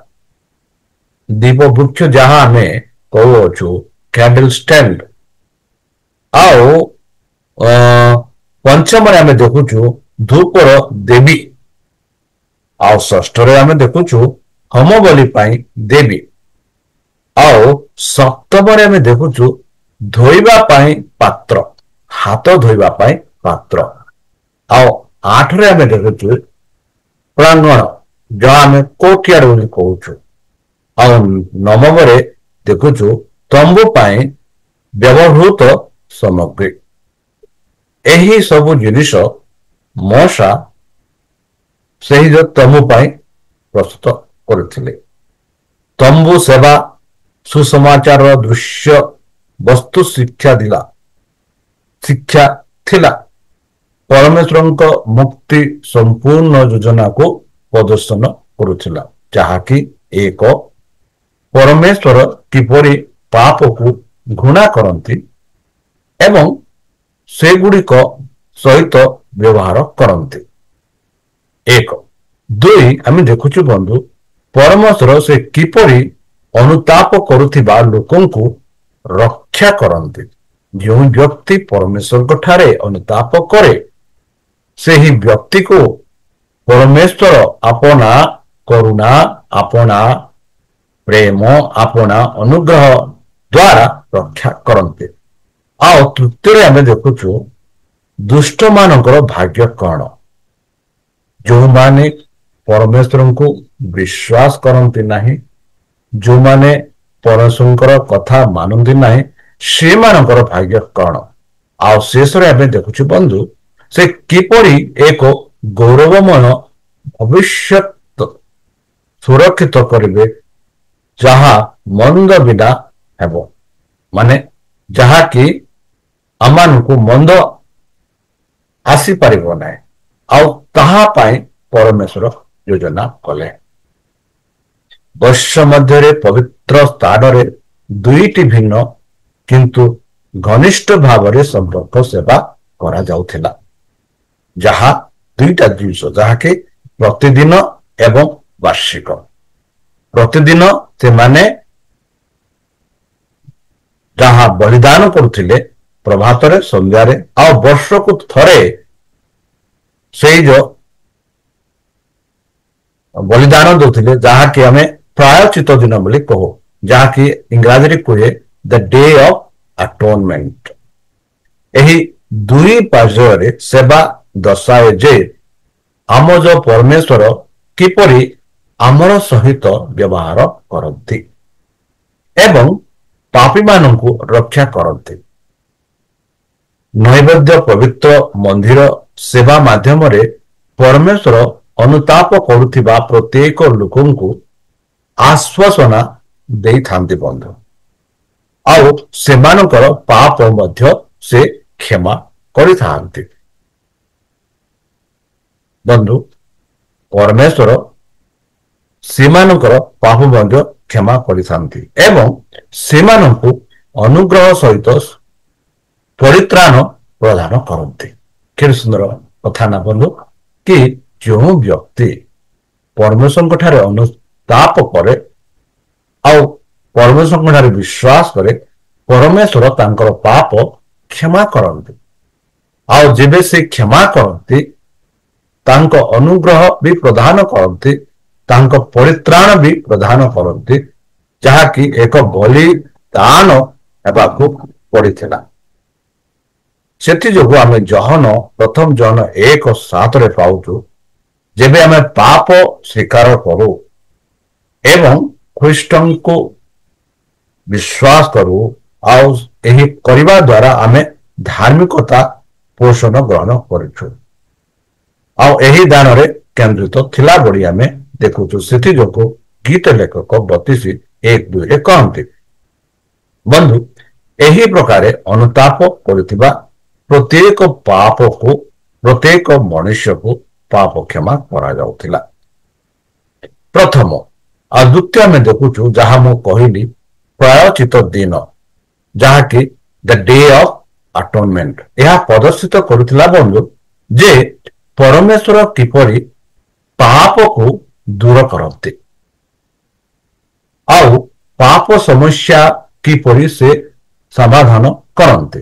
ଦୀପ ବୃକ୍ଷ ଯାହା ଆମେ କହୁଅଛୁ କ୍ୟାଣ୍ଡେଲ ଷ୍ଟାଣ୍ଡ। ଆଉ ପଞ୍ଚମରେ ଆମେ ଦେଖୁଛୁ ଧୂପର ଦେବୀ। ଆଉ ଷଷ୍ଠରେ ଆମେ ଦେଖୁଛୁ ହୋମ ବଳି ପାଇଁ ଦେବୀ। ଆଉ ସପ୍ତମରେ ଆମେ ଦେଖୁଛୁ ଧୋଇବା ପାଇଁ ପାତ୍ର, ହାତ ଧୋଇବା ପାଇଁ ପାତ୍ର। ଆଉ 8ରେ ଆମେ ଦେଖୁଛୁ ପ୍ରାଙ୍ଗଣ, ଯାହା ଆମେ କୋର୍ଟୟାର୍ଡ ବୋଲି କହୁଛୁ। ଆଉ 9ମରେ ଦେଖୁଛୁ ତମ୍ବୁ ପାଇଁ ବ୍ୟବହୃତ ସାମଗ୍ରୀ। ଏହି ସବୁ ଜିନିଷ ମୋଶା ସେହି ଯୋଉ ତମ୍ବୁ ପାଇଁ ପ୍ରସ୍ତୁତ କରିଥିଲେ। ତମ୍ବୁ ସେବା ସୁସମାଚାରର ଦୃଶ୍ୟ ବସ୍ତୁ ଶିକ୍ଷା ଥିଲା। ପରମେଶ୍ୱରଙ୍କ ମୁକ୍ତି ସମ୍ପୂର୍ଣ୍ଣ ଯୋଜନାକୁ ପ୍ରଦର୍ଶନ କରୁଥିଲା, ଯାହାକି ଏକ ପରମେଶ୍ୱର କିପରି ପାପକୁ ଘୃଣା କରନ୍ତି ଏବଂ ସେଗୁଡ଼ିକ ସହିତ ବ୍ୟବହାର କରନ୍ତି। 1 2 ଆମେ ଦେଖୁଛୁ ବନ୍ଧୁ ପରମେଶ୍ୱର ସେ କିପରି ଅନୁତାପ କରୁଥିବା ଲୋକଙ୍କୁ ରକ୍ଷା କରନ୍ତି। ଯେଉଁ ବ୍ୟକ୍ତି ପରମେଶ୍ୱରଙ୍କ ଠାରେ ଅନୁତାପ କରେ ସେହି ବ୍ୟକ୍ତିକୁ ପରମେଶ୍ୱର ଆପଣା କରୁଣା, ଆପଣା ପ୍ରେମ, ଆପଣା ଅନୁଗ୍ରହ ଦ୍ୱାରା ରକ୍ଷା କରନ୍ତି। ଆଉ ତୃତୀୟରେ ଆମେ ଦେଖୁଛୁ ଦୁଷ୍ଟ ମାନଙ୍କର ଭାଗ୍ୟ କଣ। ଯେଉଁମାନେ ପରମେଶ୍ୱରଙ୍କୁ ବିଶ୍ୱାସ କରନ୍ତି ନାହିଁ, ଯେଉଁମାନେ ପରମେଶ୍ୱରଙ୍କର କଥା ମାନନ୍ତି ନାହିଁ, ସେମାନଙ୍କର ଭାଗ୍ୟ କଣ। ଆଉ ଶେଷରେ ଆମେ ଦେଖୁଛୁ ବନ୍ଧୁ ସେ କିପରି ଏକ ଗୌରବମୟ ଭବିଷ୍ୟତ ସୁରକ୍ଷିତ କରିବେ, ଯାହା ମନ୍ଦ ବିନା ହେବ, ମାନେ ଯାହାକି ଆମମାନଙ୍କୁ ମନ୍ଦ ଆସିପାରିବ ନାହିଁ। ଆଉ ତାହା ପାଇଁ ପରମେଶ୍ୱର ଯୋଜନା କଲେ। ବର୍ଷ ମଧ୍ୟରେ ପବିତ୍ର ସ୍ଥାନରେ ଦୁଇଟି ଭିନ୍ନ କିନ୍ତୁ ଘନିଷ୍ଠ ଭାବରେ ସମ୍ପର୍କ ସେବା କରାଯାଉଥିଲା, ଯାହା ଦୁଇଟା ଜିନିଷ, ଯାହାକି ପ୍ରତିଦିନ ଏବଂ ବାର୍ଷିକ। ପ୍ରତିଦିନ ସେମାନେ ଯାହା ବଳିଦାନ କରୁଥିଲେ ପ୍ରଭାତରେ, ସନ୍ଧ୍ୟାରେ, ଆଉ ବର୍ଷକୁ ଥରେ ସେଇ ଯୋଉ ବଳିଦାନ ଦଉଥିଲେ, ଯାହାକି ଆମେ ପ୍ରାୟଶ୍ଚିତ ଦିନ ବୋଲି କହୁ, ଯାହାକି ଇଂରାଜୀରେ କୁହେ ଦ ଡେ ଅଫ ଆଟୋନମେଣ୍ଟ। ଏହି ଦୁଇ ପାର୍ଶ୍ୱରେ ସେବା ଦର୍ଶାଏ ଯେ ଆମ ଯୋଉ ପରମେଶ୍ୱର କିପରି ଆମର ସହିତ ବ୍ୟବହାର କରନ୍ତି ଏବଂ ପାପୀମାନଙ୍କୁ ରକ୍ଷା କରନ୍ତି। ନୈବେଦ୍ୟ ପବିତ୍ର ମନ୍ଦିର ସେବା ମାଧ୍ୟମରେ ପରମେଶ୍ୱର ଅନୁତାପ କରୁଥିବା ପ୍ରତ୍ୟେକ ଲୋକଙ୍କୁ ଆଶ୍ୱାସନା ଦେଇଥାନ୍ତି ବନ୍ଧୁ, ଆଉ ସେମାନଙ୍କର ପାପ ମଧ୍ୟ ସେ କ୍ଷମା କରିଥାନ୍ତି। ବନ୍ଧୁ ପରମେଶ୍ୱର ସେମାନଙ୍କର ପାପ ମଧ୍ୟ କ୍ଷମା କରିଥାନ୍ତି ଏବଂ ସେମାନଙ୍କୁ ଅନୁଗ୍ରହ ସହିତ ପରିତ୍ରାଣ ପ୍ରଦାନ କରନ୍ତି। କେତେ ସୁନ୍ଦର କଥା ନା ବନ୍ଧୁ, କି ଯେଉଁ ବ୍ୟକ୍ତି ପରମେଶ୍ୱରଙ୍କ ଠାରେ ଅନୁତାପ କରେ ଆଉ ପରମେଶ୍ୱରଙ୍କ ଠାରେ ବିଶ୍ୱାସ କରେ, ପରମେଶ୍ୱର ତାଙ୍କର ପାପ କ୍ଷମା କରନ୍ତି। ଆଉ ଯେବେ ସେ କ୍ଷମା କରନ୍ତି ତାଙ୍କ ଅନୁଗ୍ରହ ବି ପ୍ରଦାନ କରନ୍ତି, ତାଙ୍କ ପରିତ୍ରାଣ ବି ପ୍ରଦାନ କରନ୍ତି, ଯାହାକି ଏକ ବଳିଦାନ ହେବାକୁ ପଡିଥିଲା। ସେଥିଯୋଗୁଁ ଆମେ ପ୍ରଥମ ଜହନ 1:7 ପାଉଛୁ, ଯେବେ ଆମେ ପାପ ସ୍ୱୀକାର କରୁ ଏବଂ ଖ୍ରୀଷ୍ଟଙ୍କୁ ବିଶ୍ୱାସ କରୁ, ଆଉ ଏହି କରିବା ଦ୍ୱାରା ଆମେ ଧାର୍ମିକତା ପୋଷଣ ଗ୍ରହଣ କରୁଛୁ, ଆଉ ଏହି ଦାନରେ କେନ୍ଦ୍ରିତ ଥିଲା ବୋଲି ଆମେ ଦେଖୁଛୁ। ସେଥିଯୋଗୁଁ ଗୀତ ଲେଖକ 32:1-2 କହନ୍ତି, ବନ୍ଧୁ, ଏହି ପ୍ରକାରେ ଅନୁତାପ କରୁଥିବା ପ୍ରତ୍ୟେକ ପାପକୁ, ପ୍ରତ୍ୟେକ ମନୁଷ୍ୟକୁ ପାପ କ୍ଷମା କରାଯାଉଥିଲା। ପ୍ରଥମ ଆଉ ଦ୍ୱିତୀୟ ଆମେ ଦେଖୁଛୁ, ଯାହା ମୁଁ କହିଲି, ପ୍ରାୟଶ୍ଚିତ ଦିନ, ଯାହାକି ଦ ଡେ ଅଫ୍ ଆଟୋନମେଣ୍ଟ। ଏହା ପ୍ରଦର୍ଶିତ କରୁଥିଲା ବନ୍ଧୁ ଯେ ପରମେଶ୍ୱର କିପରି ପାପକୁ ଦୂର କରନ୍ତି ଆଉ ପାପ ସମସ୍ୟା କିପରି ସେ ସମାଧାନ କରନ୍ତି,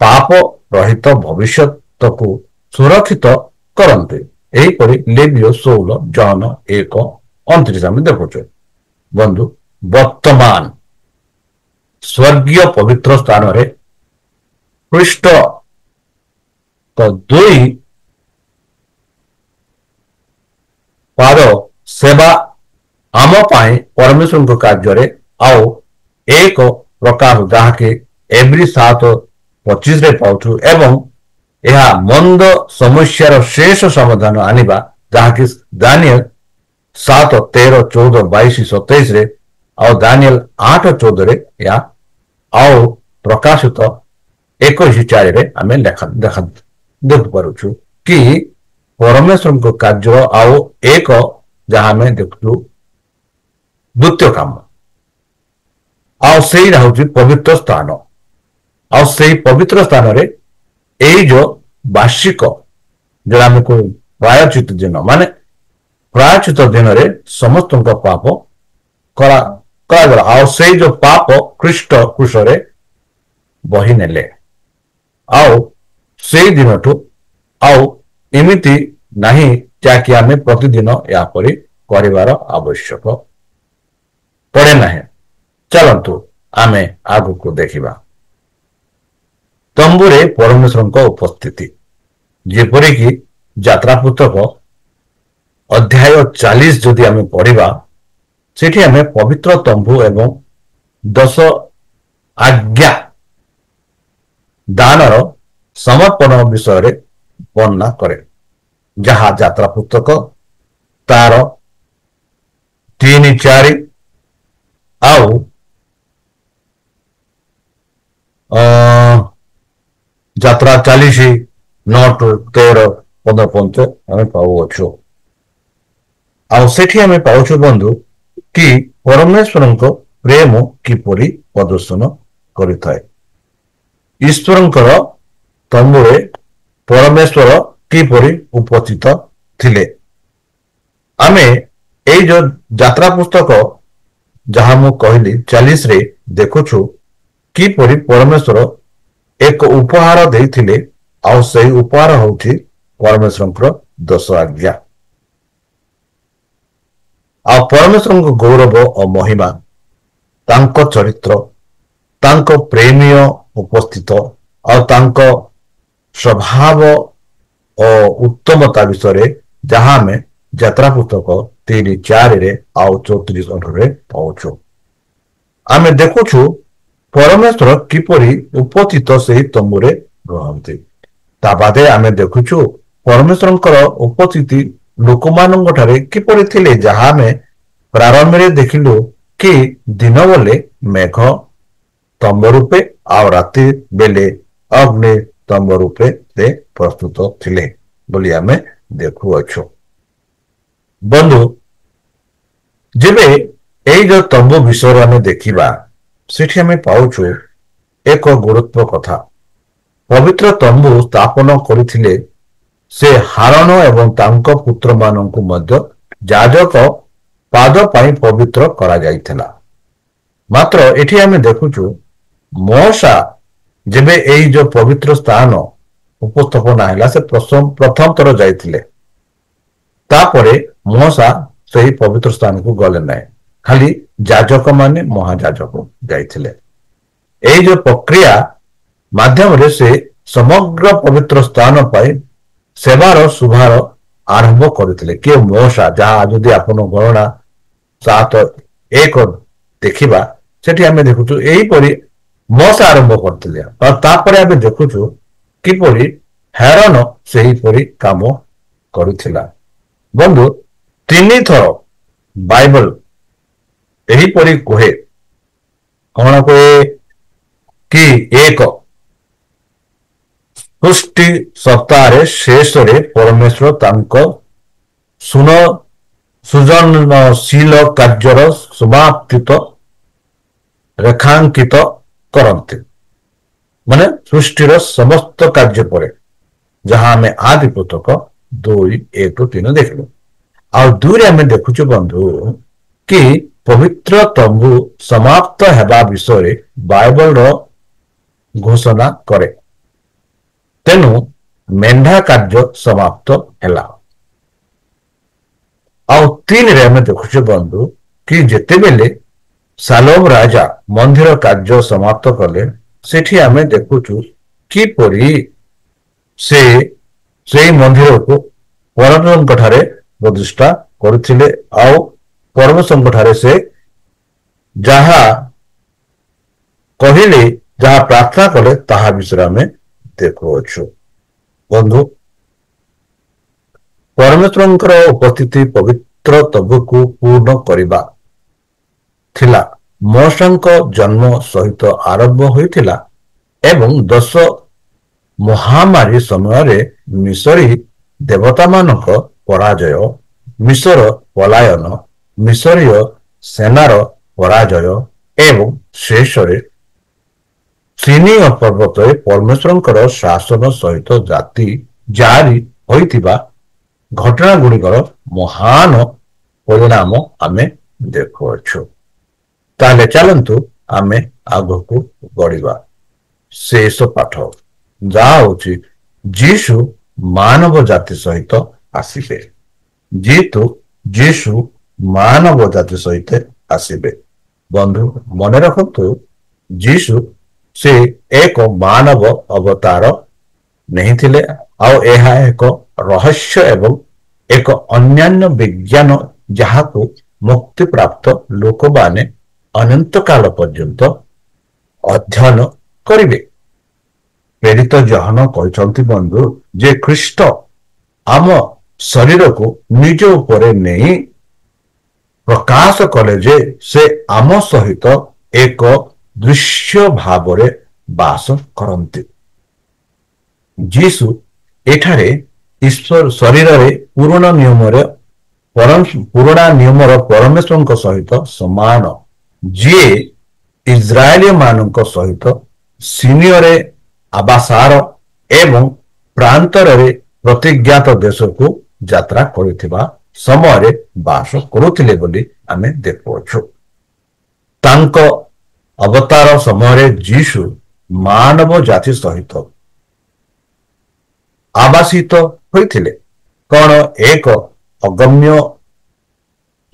ପାପ ରହିତ ଭବିଷ୍ୟତକୁ ସୁରକ୍ଷିତ କରନ୍ତି। ଏହିପରି ଲେବୀୟ 16 ଜହନ 1:29 ଆମେ ଦେଖୁଛୁ। ବନ୍ଧୁ, ବର୍ତ୍ତମାନ ସ୍ୱର୍ଗୀୟ ପବିତ୍ର ସ୍ଥାନରେ ଖ୍ରୀଷ୍ଟ 2 ପାଦ ସେବା ଆମ ପାଇଁ ପରମେଶ୍ୱରଙ୍କ କାର୍ଯ୍ୟରେ ଆଉ ଏକ ପ୍ରକାର, ଯାହାକି ଏବ୍ରୀ 7:25 ପାଉଛୁ, ଏବଂ ଏହା ମନ୍ଦ ସମସ୍ୟାର ଶେଷ ସମାଧାନ ଆଣିବା, ଯାହାକି ଦାନିଏଲ 7:13-14-22-27 ଆଉ ଦାନିଏଲ 8:14 ଏହା, ଆଉ ପ୍ରକାଶିତ 21:4 ଆମେ ଦେଖିପାରୁଛୁ କି ପରମେଶ୍ୱରଙ୍କ କାର୍ଯ୍ୟ ଆଉ ଏକ, ଯାହା ଆମେ ଦେଖୁଛୁ ଦ୍ୱିତୀୟ କାମ, ଆଉ ସେଇଟା ହଉଛି ପବିତ୍ର ସ୍ଥାନ। ଆଉ ସେଇ ପବିତ୍ର ସ୍ଥାନରେ ଏଇ ଯୋଉ ବାର୍ଷିକ, ଯୋଉଟା ଆମେ କହୁ ପ୍ରାୟଶ୍ଚିତ ଦିନ, ମାନେ ପ୍ରାୟଶ୍ଚିତ ଦିନରେ ସମସ୍ତଙ୍କ ପାପ କରାଗଲା, ଆଉ ସେଇ ଯୋଉ ପାପ ଖ୍ରୀଷ୍ଟ କ୍ରୁଶରେ ବହି ନେଲେ। ଆଉ ସେଇ ଦିନଠୁ ଆଉ ଏମିତି ନାହିଁ ଯାହାକି ଆମେ ପ୍ରତିଦିନ ଏହାପରି କରିବାର ଆବଶ୍ୟକ ପଡେ ନାହିଁ। ଚାଲନ୍ତୁ ଆମେ ଆଗକୁ ଦେଖିବା ତମ୍ବୁରେ ପରମେଶ୍ୱରଙ୍କ ଉପସ୍ଥିତି, ଯେପରିକି ଯାତ୍ରା ପୁସ୍ତକ ଅଧ୍ୟାୟ 40 ଯଦି ଆମେ ପଢିବା, ସେଠି ଆମେ ପବିତ୍ର ତମ୍ବୁ ଏବଂ 10 ଆଜ୍ଞା ଦାନର ସମର୍ପଣ ବିଷୟରେ ବର୍ଣ୍ଣନା କରେ, ଯାହା ଯାତ୍ରା ପୁସ୍ତକ ତାର 3-4 ଆଉ ଯାତ୍ରା 40:9-13-15 ଆମେ ପାଉଅଛୁ। ଆଉ ସେଠି ଆମେ ପାଉଛୁ ବନ୍ଧୁ କି ପରମେଶ୍ୱରଙ୍କ ପ୍ରେମ କିପରି ପ୍ରଦର୍ଶନ କରିଥାଏ। ଈଶ୍ୱରଙ୍କର ତମ୍ବୁରେ ପରମେଶ୍ୱର କିପରି ଉପସ୍ଥିତ ଥିଲେ। ଆମେ ଏଇ ଯୋଉ ଯାତ୍ରା ପୁସ୍ତକ, ଯାହା ମୁଁ କହିଲି 40ରେ ଦେଖୁଛୁ କିପରି ପରମେଶ୍ୱର ଏକ ଉପହାର ଦେଇଥିଲେ, ଆଉ ସେଇ ଉପହାର ହଉଛି ପରମେଶ୍ୱରଙ୍କର 10 ଆଜ୍ଞା। ଆଉ ପରମେଶ୍ୱରଙ୍କ ଗୌରବ ଓ ମହିମା, ତାଙ୍କ ଚରିତ୍ର, ତାଙ୍କ ପ୍ରେମୀୟ ଉପସ୍ଥିତ, ଆଉ ତାଙ୍କ ସ୍ୱଭାବ ଓ ଉତ୍ତମତା ବିଷୟରେ, ଯାହା ଆମେ ଯାତ୍ରା ପୁସ୍ତକ 3-4 ଆଉ 34 ପାଉଛୁ। ଆମେ ଦେଖୁଛୁ ପରମେଶ୍ୱର କିପରି ଉପସ୍ଥିତ ସେହି ତମ୍ବୁରେ ରହନ୍ତି। ତା ବାଦେ ଆମେ ଦେଖୁଛୁ ପରମେଶ୍ୱରଙ୍କର ଉପସ୍ଥିତି ଲୋକମାନଙ୍କ ଠାରେ କିପରି ଥିଲେ, ଯାହା ଆମେ ପ୍ରାରମ୍ଭରେ ଦେଖିଲୁ କି ଦିନ ବେଳେ ମେଘ ତମ୍ବ ରୂପେ ଆଉ ରାତି ବେଲେ ଅଗ୍ନି ତମ୍ବ ରୂପେ ସେ ପ୍ରସ୍ତୁତ ଥିଲେ ବୋଲି ଆମେ ଦେଖୁଅଛୁ। ବନ୍ଧୁ, ଯେବେ ଏଇ ଯୋଉ ତମ୍ବୁ ବିଷୟରେ ଆମେ ଦେଖିବା, ସେଠି ଆମେ ପାଉଛୁ ଏକ ଗୁରୁତ୍ୱ କଥା। ପବିତ୍ର ତମ୍ବୁ ସ୍ଥାପନ କରିଥିଲେ ସେ ହାରଣ ଏବଂ ତାଙ୍କ ପୁତ୍ରମାନଙ୍କୁ ମଧ୍ୟ ଯାଜକ ପାଦ ପାଇଁ ପବିତ୍ର କରାଯାଇଥିଲା। ମାତ୍ର ଏଠି ଆମେ ଦେଖୁଛୁ ମୂଷା ଯେବେ ଏଇ ଯୋଉ ପବିତ୍ର ସ୍ଥାନ ଉପସ୍ଥାପନା ହେଲା ସେ ପ୍ରଥମ ଥର ଯାଇଥିଲେ। ତାପରେ ମୂଷା ସେହି ପବିତ୍ର ସ୍ଥାନକୁ ଗଲେ ନାହିଁ, ଖାଲି ଯାଜକ ମାନେ ମହାଯାଜକ ଯାଇଥିଲେ। ଏଇ ଯୋଉ ପ୍ରକ୍ରିୟା ମାଧ୍ୟମରେ ସେ ସମଗ୍ର ପବିତ୍ର ସ୍ଥାନ ପାଇଁ ସେବାର ଶୁଭାର ଆରମ୍ଭ କରିଥିଲେ। କିଏ? ମୂଷା। ଯାହା ଯଦି ଆପଣ ଗଣନା 7:1 ଦେଖିବା, ସେଠି ଆମେ ଦେଖୁଛୁ ଏହିପରି ମୂଷା ଆରମ୍ଭ କରିଥିଲେ। ଆଉ ତାପରେ ଆମେ ଦେଖୁଛୁ କିପରି ହେରୋନ ସେହିପରି କାମ କରୁଥିଲା। ବନ୍ଧୁ, 3 ଥର ବାଇବଲ ଏହିପରି କୁହେ। କଣ କୁହେ? କି ଏକ ସୃଷ୍ଟି ସପ୍ତାହରେ ଶେଷରେ ପରମେଶ୍ୱର ତାଙ୍କ ସୃଜନଶୀଳ କାର୍ଯ୍ୟର ସମାପ୍ତିତ ରେଖାଙ୍କିତ କରନ୍ତି। ମାନେ ସୃଷ୍ଟିର ସମସ୍ତ କାର୍ଯ୍ୟ ପରେ, ଯାହା ଆମେ ଆଦି ପୁସ୍ତକ 2:1-3 ଦେଖିଲୁ। ଆଉ 2ରେ ଆମେ ଦେଖୁଛୁ ବନ୍ଧୁ କି ପବିତ୍ର ତମ୍ବୁ ସମାପ୍ତ ହେବା ବିଷୟରେ ବାଇବଲର ଘୋଷଣା କରେ। ତେଣୁ ମେଣ୍ଢା କାର୍ଯ୍ୟ ସମାପ୍ତ ହେଲା। ଆଉ 3ରେ ଆମେ ଦେଖୁଛୁ ବନ୍ଧୁ କି ଯେତେବେଳେ ସାଲୋମ ରାଜା ମନ୍ଦିର କାର୍ଯ୍ୟ ସମାପ୍ତ କଲେ, ସେଠି ଆମେ ଦେଖୁଛୁ କିପରି ସେ ସେଇ ମନ୍ଦିରକୁ ପରମେଶ୍ୱରଙ୍କ ଠାରେ ପ୍ରତିଷ୍ଠା କରିଥିଲେ। ଆଉ ପରମେଶ୍ୱରଙ୍କ ଠାରେ ସେ ଯାହା କହିଲେ, ଯାହା ପ୍ରାର୍ଥନା କଲେ, ତାହା ବିଷୟରେ ଆମେ ଦେଖୁଅଛୁ। ବନ୍ଧୁ, ପରମେଶ୍ୱରଙ୍କର ଉପସ୍ଥିତି ପବିତ୍ର ତମ୍ବୁକୁ ପୂର୍ଣ୍ଣ କରିବା ଥିଲା। ମୂଷାଙ୍କ ଜନ୍ମ ସହିତ ଆରମ୍ଭ ହୋଇଥିଲା ଏବଂ 10 ମହାମାରୀ ସମୟରେ ମିଶରୀ ଦେବତାମାନଙ୍କ ପରାଜୟ, ମିଶର ପଳାୟନ, ମିଶରୀୟ ସେନାର ପରାଜୟ ଏବଂ ଶେଷରେ ସିନିୟ ପର୍ବତରେ ପରମେଶ୍ୱରଙ୍କର ଶାସନ ସହିତ ଜାରି ହୋଇଥିବା ଘଟଣା ଗୁଡ଼ିକର ମହାନ ପରିଣାମ ଆମେ ଦେଖୁଅଛୁ। ତାହେଲେ ଚାଲନ୍ତୁ ଆମେ ଆଗକୁ ବଢିବା। ଶେଷ ପାଠ, ଯାହା ହଉଛି ଯୀଶୁ ମାନବ ଜାତି ସହିତ ଆସିବେ। ଯେହେତୁ ଯୀଶୁ ମାନବ ଜାତି ସହିତ ଆସିବେ, ବନ୍ଧୁ ମନେ ରଖନ୍ତୁ, ଯୀଶୁ ସେ ଏକ ମାନବ ଅବତାର ନେଇଥିଲେ। ଆଉ ଏହା ଏକ ରହସ୍ୟ ଏବଂ ଏକ ଅନ୍ୟାନ୍ୟ ବିଜ୍ଞାନ ଯାହାକୁ ମୁକ୍ତିପ୍ରାପ୍ତ ଲୋକମାନେ ଅନନ୍ତ କାଳ ପର୍ଯ୍ୟନ୍ତ ଅଧ୍ୟୟନ କରିବେ। ପ୍ରେରିତ ଜହନ କହିଛନ୍ତି ବନ୍ଧୁ ଯେ ଖ୍ରୀଷ୍ଟ ଆମ ଶରୀରକୁ ନିଜ ଉପରେ ନେଇ ପ୍ରକାଶ କଲେ ଯେ ସେ ଆମ ସହିତ ଏକ ଦୃଶ୍ୟ ଭାବରେ ବାସ କରନ୍ତି। ଯୀଶୁ ଏଠାରେ ଈଶ୍ୱର ଶରୀରରେ ପୁରୁଣା ନିୟମର ପରମେଶ୍ୱରଙ୍କ ସହିତ ସମାନ, ଯିଏ ଇସ୍ରାଏଲୀ ମାନଙ୍କ ସହିତ ସିନିୟରେ ଆବାସାର ଏବଂ ପ୍ରାନ୍ତରରେ ପ୍ରତିଜ୍ଞାତ ଦେଶକୁ ଯାତ୍ରା କରିଥିବା ସମୟରେ ବାସ କରୁଥିଲେ ବୋଲି ଆମେ ଦେଖୁଅଛୁ। ତାଙ୍କ ଅବତାର ସମୟରେ ଯୀଶୁ ମାନବ ଜାତି ସହିତ ଆବାସିତ ହୋଇଥିଲେ। କଣ ଏକ ଅଗମ୍ୟ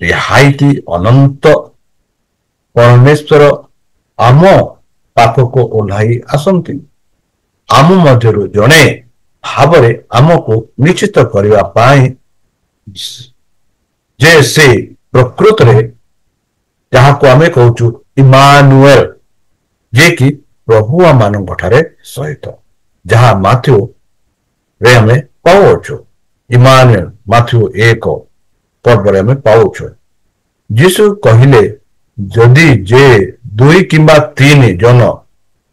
ରିହାଇତି ଅନନ୍ତ ପରମେଶ୍ୱର ଆମ ପାଖକୁ ଓହ୍ଲାଇ ଆସନ୍ତି। ଆମ ମଧ୍ୟରୁ ଜଣେ ଭାବରେ ଆମକୁ ନିଶ୍ଚିତ କରିବା ପାଇଁ ଯେ ସେ ପ୍ରକୃତରେ ଯାହାକୁ ଆମେ କହୁଛୁ ଇମାନୁଏଲ, ଯିଏକି ପ୍ରଭୁ ଆମମାନଙ୍କ ଠାରେ ସହିତ, ଯାହା ମାଥ୍ୟୁରେ ଆମେ ପାଉଛୁ। ଇମାନୁଏଲ ମାଥ୍ୟୁ 1 ପର୍ବରେ ଆମେ ପାଉଛୁ। ଯୀଶୁ କହିଲେ, ଯଦି ଯେ 2 କିମ୍ବା 3 ଜଣ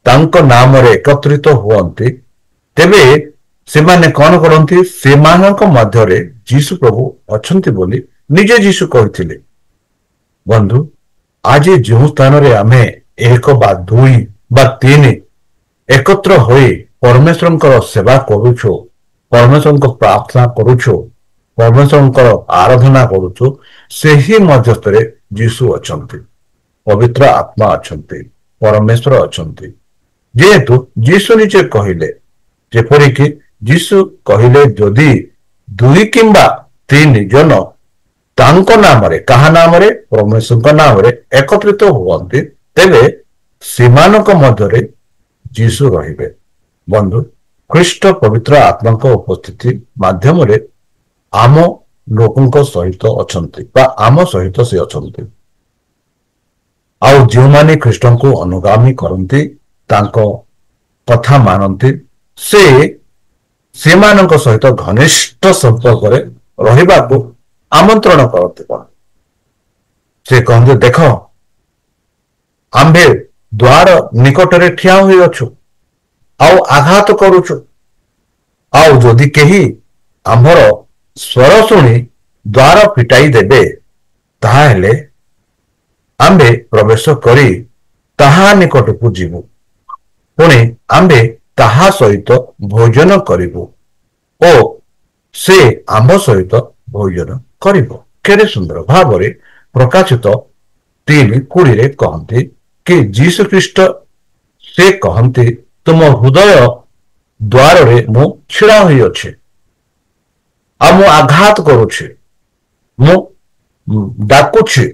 ତାଙ୍କ ନାମରେ ଏକତ୍ରିତ ହୁଅନ୍ତି, ତେବେ ସେମାନେ କଣ କରନ୍ତି? ସେମାନଙ୍କ ମଧ୍ୟରେ ଯୀଶୁ ପ୍ରଭୁ ଅଛନ୍ତି ବୋଲି ନିଜେ ଯୀଶୁ କହିଥିଲେ। ବନ୍ଧୁ, ଆଜି ଯେଉଁ ସ୍ଥାନରେ ଆମେ 1 ବା 2 ବା 3 ଏକତ୍ର ହୋଇ ପରମେଶ୍ୱରଙ୍କର ସେବା କରୁଛୁ, ପରମେଶ୍ୱରଙ୍କ ପ୍ରାର୍ଥନା କରୁଛୁ, ପରମେଶ୍ୱରଙ୍କର ଆରାଧନା କରୁଛୁ, ସେହି ମଧ୍ୟସ୍ଥରେ ଯୀଶୁ ଅଛନ୍ତି, ପବିତ୍ର ଆତ୍ମା ଅଛନ୍ତି, ପରମେଶ୍ୱର ଅଛନ୍ତି। ଯେହେତୁ ଯୀଶୁ ନିଜେ କହିଲେ, ଯେପରିକି ଯୀଶୁ କହିଲେ ଯଦି ଦୁଇ କିମ୍ବା ତିନି ଜଣ ତାଙ୍କ ନାମରେ କାହା ନାମରେ ପରମେଶ୍ୱରଙ୍କ ନାମରେ ଏକତ୍ରିତ ହୁଅନ୍ତି ତେବେ ସେମାନଙ୍କ ମଧ୍ୟରେ ଯୀଶୁ ରହିବେ। ବନ୍ଧୁ, ଖ୍ରୀଷ୍ଟ ପବିତ୍ର ଆତ୍ମାଙ୍କ ଉପସ୍ଥିତି ମାଧ୍ୟମରେ ଆମ ଲୋକଙ୍କ ସହିତ ଅଛନ୍ତି ବା ଆମ ସହିତ ସେ ଅଛନ୍ତି। ଆଉ ଯେଉଁମାନେ ଖ୍ରୀଷ୍ଟଙ୍କୁ ଅନୁଗାମୀ କରନ୍ତି ତାଙ୍କ କଥା ମାନନ୍ତି ସେମାନଙ୍କ ସହିତ ଘନିଷ୍ଠ ସମ୍ପର୍କରେ ରହିବାକୁ ଆମନ୍ତ୍ରଣ କରନ୍ତି। ସେ କହନ୍ତି ଦେଖ ଆମ୍ଭେ ଦ୍ୱାର ନିକଟରେ ଠିଆ ହୋଇଅଛୁ ଆଉ ଆଘାତ କରୁଛୁ, ଆଉ ଯଦି କେହି ଆମ୍ଭର ସ୍ୱର ଶୁଣି ଦ୍ୱାର ଫିଟାଇ ଦେବେ ତାହାହେଲେ ଆମ୍ଭେ ପ୍ରବେଶ କରି ତାହା ନିକଟକୁ ଯିବୁ, ପୁଣି ଆମ୍ଭେ ତାହା ସହିତ ଭୋଜନ କରିବୁ ଓ ସେ ଆମ୍ଭ ସହିତ ଭୋଜନ କରିବ। କେତେ ସୁନ୍ଦର ଭାବରେ ପ୍ରକାଶିତ 3:20 କହନ୍ତି କି ଯୀଶୁ ଖ୍ରୀଷ୍ଟ ସେ କହନ୍ତି ତୁମ ହୃଦୟ ଦ୍ୱାରରେ ମୁଁ ଛିଡ଼ା ହୋଇଅଛି ଆଉ ମୁଁ ଆଘାତ କରୁଛି, ମୁଁ ଡାକୁଛି,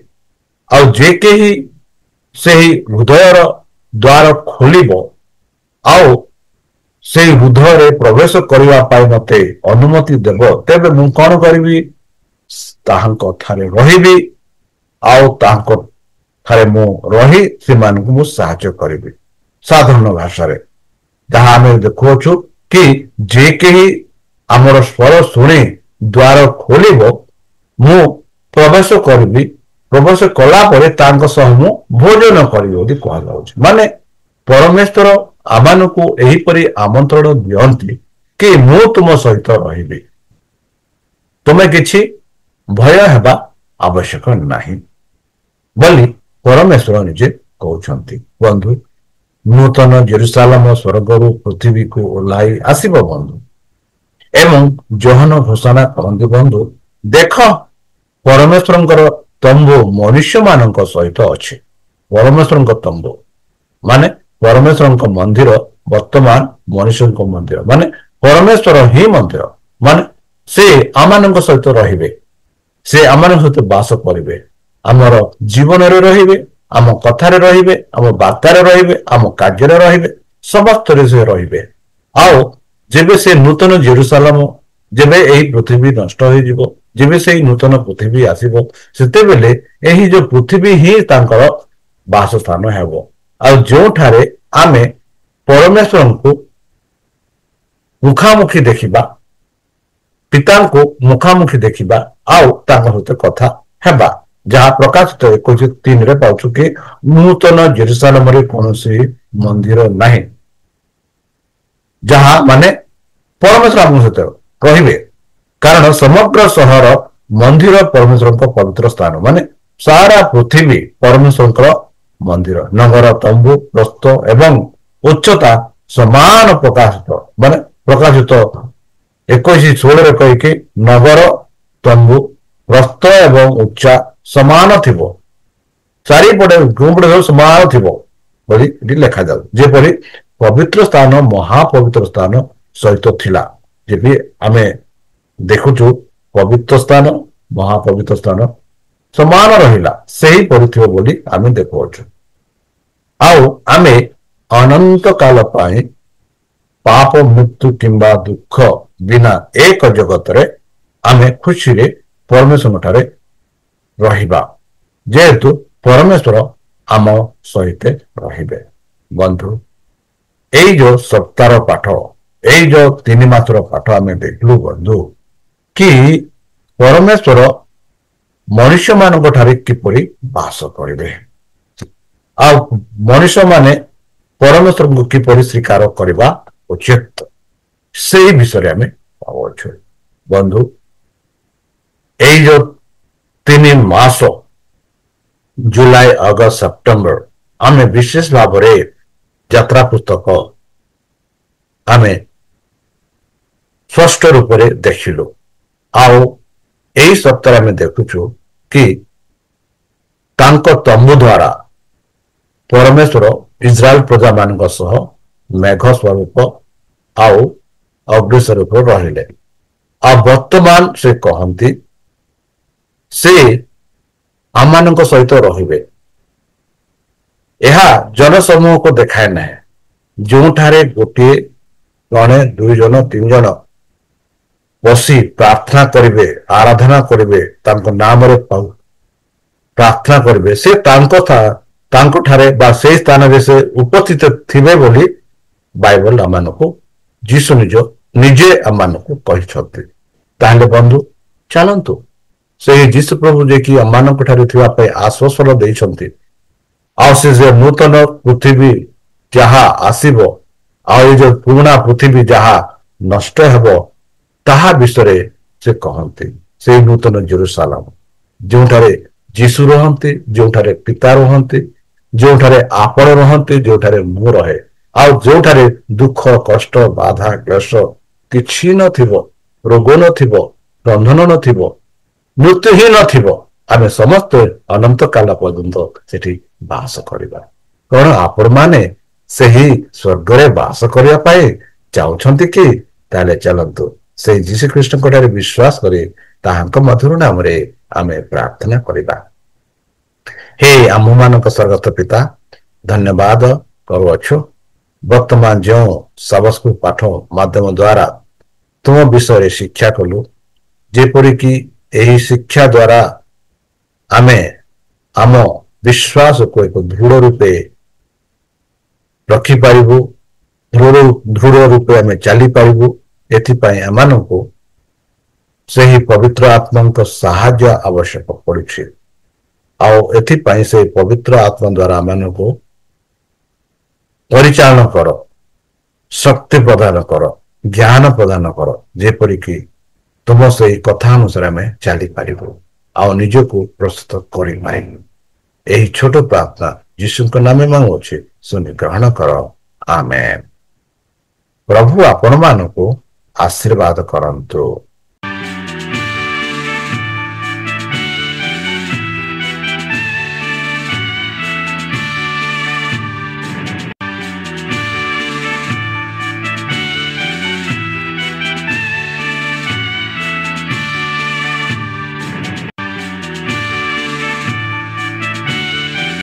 ଆଉ ଯେ କେହି ସେହି ହୃଦୟର ଦ୍ୱାର ଖୋଲିବ ଆଉ ସେଇ ହୃଦୟରେ ପ୍ରବେଶ କରିବା ପାଇଁ ମତେ ଅନୁମତି ଦେବ ତେବେ ମୁଁ କଣ କରିବି? ତାହାଙ୍କ ଠାରେ ରହିବି ଆଉ ତାହାଙ୍କ ଠାରେ ମୁଁ ରହି ସେମାନଙ୍କୁ ମୁଁ ସାହାଯ୍ୟ କରିବି। ସାଧାରଣ ଭାଷାରେ ଯାହା ଆମେ ଦେଖୁଅଛୁ କି ଯେ କେହି ଆମର ସ୍ୱର ଶୁଣି ଦ୍ୱାର ଖୋଲିବ ମୁଁ ପ୍ରବେଶ କରିବି, ପ୍ରବେଶ କଲା ପରେ ତାଙ୍କ ସହ ମୁଁ ଭୋଜନ କରିବି ବୋଲି କୁହାଯାଉଛି। ମାନେ ପରମେଶ୍ୱର ଆମମାନଙ୍କୁ ଏହିପରି ଆମନ୍ତ୍ରଣ ଦିଅନ୍ତି କି ମୁଁ ତୁମ ସହିତ ରହିବି, ତୁମେ କିଛି ଭୟ ହେବା ଆବଶ୍ୟକ ନାହିଁ ବୋଲି ପରମେଶ୍ୱର ନିଜେ କହୁଛନ୍ତି। ବନ୍ଧୁ, ନୂତନ ଜେରୁସାଲେମ ସ୍ୱର୍ଗରୁ ପୃଥିବୀକୁ ଓହ୍ଲାଇ ଆସିବ ବନ୍ଧୁ, ଏବଂ ଯୋହନ ଘୋଷଣା କରନ୍ତି ବନ୍ଧୁ ଦେଖ ପରମେଶ୍ୱରଙ୍କର ତମ୍ବୁ ମନୁଷ୍ୟମାନଙ୍କ ସହିତ ଅଛି। ପରମେଶ୍ୱରଙ୍କ ତମ୍ବୁ ମାନେ ପରମେଶ୍ୱରଙ୍କ ମନ୍ଦିର ବର୍ତ୍ତମାନ ମନୁଷ୍ୟଙ୍କ ମନ୍ଦିର, ମାନେ ପରମେଶ୍ୱର ହିଁ ମନ୍ଦିର, ମାନେ ସେ ଆମମାନଙ୍କ ସହିତ ରହିବେ, ସେ ଆମମାନଙ୍କ ସହିତ ବାସ କରିବେ, ଆମର ଜୀବନରେ ରହିବେ, ଆମ କଥାରେ ରହିବେ, ଆମ ବାର୍ତ୍ତାରେ ରହିବେ, ଆମ କାର୍ଯ୍ୟରେ ରହିବେ, ସମସ୍ତରେ ସେ ରହିବେ। ଆଉ ଯେବେ ସେ ନୂତନ ଜେରୁସାଲେମ ଯେବେ ଏହି ପୃଥିବୀ ନଷ୍ଟ ହୋଇଯିବ, ଯେବେ ସେଇ ନୂତନ ପୃଥିବୀ ଆସିବ ସେତେବେଳେ ଏହି ଯୋଉ ପୃଥିବୀ ହିଁ ତାଙ୍କର ବାସସ୍ଥାନ ହେବ, ଆଉ ଯେଉଁଠାରେ ଆମେ ପରମେଶ୍ୱରଙ୍କୁ ମୁଖାମୁଖି ଦେଖିବା, ପିତାଙ୍କୁ ମୁଖାମୁଖି ଦେଖିବା ଆଉ ତାଙ୍କ ସହିତ କଥା ହେବା, ଯାହା ପ୍ରକାଶିତ 21:3 ପାଉଛୁ କି ନୂତନ ଜେରୁସାଲେମରେ କୌଣସି ମନ୍ଦିର ନାହିଁ, ଯାହା ମାନେ ପରମେଶ୍ୱର ଆମ ସହିତ ରହିବେ, କାରଣ ସମଗ୍ର ସହର ମନ୍ଦିର ପରମେଶ୍ୱରଙ୍କ ପବିତ୍ର ସ୍ଥାନ, ମାନେ ସାରା ପୃଥିବୀ ପରମେଶ୍ୱରଙ୍କର ମନ୍ଦିର। ନଗର ତମ୍ବୁ ପ୍ରସ୍ତ ଏବଂ ଉଚ୍ଚତା ସମାନ ପ୍ରକାଶିତ, ମାନେ ପ୍ରକାଶିତ 21:16 କହିକି ନଗର ତମ୍ବୁ ପ୍ରସ୍ତ ଏବଂ ଉଚ୍ଚା ସମାନ ଥିବ, ଚାରିପଟେ ଗୁମ୍ପଟେ ସମାନ ଥିବ ବୋଲି ଏଠି ଲେଖାଯାଉ, ଯେପରି ପବିତ୍ର ସ୍ଥାନ ମହାପବିତ୍ର ସ୍ଥାନ ସହିତ ଥିଲା। ଯେବେ ଆମେ ଦେଖୁଛୁ ପବିତ୍ର ସ୍ଥାନ ମହାପବିତ୍ର ସ୍ଥାନ ସମାନ ରହିଲା ସେହିପରି ଥିବ ବୋଲି ଆମେ ଦେଖୁଅଛୁ। ଆଉ ଆମେ ଅନନ୍ତ କାଳ ପାଇଁ ପାପ ମୃତ୍ୟୁ କିମ୍ବା ଦୁଃଖ ବିନା ଏକ ଜଗତରେ ଆମେ ଖୁସିରେ ପରମେଶ୍ୱରଙ୍କ ଠାରେ ରହିବା, ଯେହେତୁ ପରମେଶ୍ୱର ଆମ ସହିତ ରହିବେ। ବନ୍ଧୁ, ଏଇ ଯୋଉ ସପ୍ତାହର ପାଠ, ଏଇ ଯୋଉ 3 ମାସର ପାଠ ଆମେ ଦେଖିଲୁ ବନ୍ଧୁ କି ପରମେଶ୍ୱର ମନୁଷ୍ୟମାନଙ୍କ ଠାରେ କିପରି ବାସ କରିବେ ଆଉ ମନୁଷ୍ୟମାନେ ପରମେଶ୍ୱରଙ୍କୁ କିପରି ସ୍ୱୀକାର କରିବା ଉଚିତ ସେଇ ବିଷୟରେ ଆମେ ଭାବୁଅଛୁ। ବନ୍ଧୁ, ଏଇ ଯୋଉ 3 ମାସ ଜୁଲାଇ ଅଗଷ୍ଟ ସେପ୍ଟେମ୍ବର ଆମେ ବିଶେଷ ଭାବରେ ଯାତ୍ରା ପୁସ୍ତକ ଆମେ ସ୍ପଷ୍ଟ ରୂପରେ ଦେଖିଲୁ, ଆଉ ଏହି ସପ୍ତାହରେ ଆମେ ଦେଖୁଛୁ କି ତାଙ୍କ ତମ୍ବୁ ଦ୍ୱାରା ପରମେଶ୍ୱର ଇସ୍ରାଏଲ ପ୍ରଜାମାନଙ୍କ ସହ ମେଘ ସ୍ୱରୂପ ଆଉ ଅଗ୍ରସର ଉପରେ ରହିଲେ। ଆଉ ବର୍ତ୍ତମାନ ସେ କହନ୍ତି ସେ ଆମମାନଙ୍କ ସହିତ ରହିବେ। ଏହା ଜନସମୂହକୁ ଦେଖାଏ ନାହିଁ। ଯେଉଁଠାରେ ଗୋଟିଏ ଜଣେ 2 ଜଣ 3 ଜଣ ବସି ପ୍ରାର୍ଥନା କରିବେ, ଆରାଧନା କରିବେ, ତାଙ୍କ ନାମରେ ପ୍ରାର୍ଥନା କରିବେ, ସେ ତାଙ୍କଠାରେ ବା ସେଇ ସ୍ଥାନରେ ସେ ଉପସ୍ଥିତ ଥିବେ ବୋଲି ବାଇବଲ ଆମମାନଙ୍କୁ ଯୀଶୁ ନିଜେ ଆମମାନଙ୍କୁ କହିଛନ୍ତି। ତାହେଲେ ବନ୍ଧୁ ଚାଲନ୍ତୁ ସେହି ଯୀଶୁ ପ୍ରଭୁ ଯିଏକି ଆମମାନଙ୍କ ଠାରେ ଥିବା ପାଇଁ ଆଶ୍ୱାସନା ଦେଇଛନ୍ତି, ଆଉ ସେ ଯେ ନୂତନ ପୃଥିବୀ ଯାହା ଆସିବ ଆଉ ଏ ଯୋଉ ପୁରୁଣା ପୃଥିବୀ ଯାହା ନଷ୍ଟ ହେବ ତାହା ବିଷୟରେ ସେ କହନ୍ତି। ସେଇ ନୂତନ ଜେରୁସାଲାମ ଯେଉଁଠାରେ ଯୀଶୁ ରହନ୍ତି, ଯେଉଁଠାରେ ପିତା ରୁହନ୍ତି, ଯେଉଁଠାରେ ଆପଣ ରହନ୍ତି, ଯେଉଁଠାରେ ମୁଁ ରହେ, ଆଉ ଯେଉଁଠାରେ ଦୁଃଖ କଷ୍ଟ ବାଧା କ୍ଲେଶ କିଛି ନଥିବ, ରୋଗ ନଥିବ, ବନ୍ଧନ ନଥିବ, ମୃତ୍ୟୁ ହିଁ ନଥିବ। ଆମେ ସମସ୍ତେ ଅନନ୍ତ କାଳ ପର୍ଯ୍ୟନ୍ତ ସେଠି ବାସ କରିବା। କଣ ଆପଣମାନେ ସେହି ସ୍ୱର୍ଗରେ ବାସ କରିବା ପାଇଁ ଚାହୁଁଛନ୍ତି କି? ତାହେଲେ ଚାଲନ୍ତୁ ସେଇ ଯୀଶୁ ଖ୍ରୀଷ୍ଟଙ୍କ ଠାରେ ବିଶ୍ୱାସ କରି ତାହାଙ୍କ ମଧୁର ନାମରେ ଆମେ ପ୍ରାର୍ଥନା କରିବା। ହେ ଆମ୍ଭମାନଙ୍କ ସ୍ୱର୍ଗସ୍ଥ ପିତା, ଧନ୍ୟବାଦ କରୁଅଛୁ ବର୍ତ୍ତମାନ ଯେଉଁ ସବସ୍କୁ ପାଠ ମାଧ୍ୟମ ଦ୍ୱାରା ତୁମ ବିଷୟରେ ଶିକ୍ଷା କଲୁ, ଯେପରିକି ଏହି ଶିକ୍ଷା ଦ୍ୱାରା ଆମେ ଆମ ବିଶ୍ୱାସକୁ ଏକ ଦୃଢ଼ ରୂପେ ରଖିପାରିବୁ, ଦୃଢ଼ ରୂପେ ଆମେ ଚାଲିପାରିବୁ। ଏଥିପାଇଁ ଆମମାନଙ୍କୁ ସେହି ପବିତ୍ର ଆତ୍ମାଙ୍କ ସାହାଯ୍ୟ ଆବଶ୍ୟକ ପଡୁଛି। ଆଉ ଏଥିପାଇଁ ସେହି ପବିତ୍ର ଆତ୍ମା ଦ୍ୱାରା ଆମମାନଙ୍କୁ ପରିଚାଳନା କର, ଶକ୍ତି ପ୍ରଦାନ କର, ଜ୍ଞାନ ପ୍ରଦାନ କର, ଯେପରିକି ତୁମ ସେହି କଥା ଅନୁସାରେ ଆମେ ଚାଲିପାରିବୁ ଆଉ ନିଜକୁ ପ୍ରସ୍ତୁତ କରିପାରିବୁ। ଏହି ଛୋଟ ପ୍ରାର୍ଥନା ଯୀଶୁଙ୍କ ନାମେ ମାଗୁଅଛି, ଶୁଣି ଗ୍ରହଣ କର। ଆମେନ୍। ପ୍ରଭୁ ଆପଣମାନଙ୍କୁ ଆଶୀର୍ବାଦ କରନ୍ତୁ।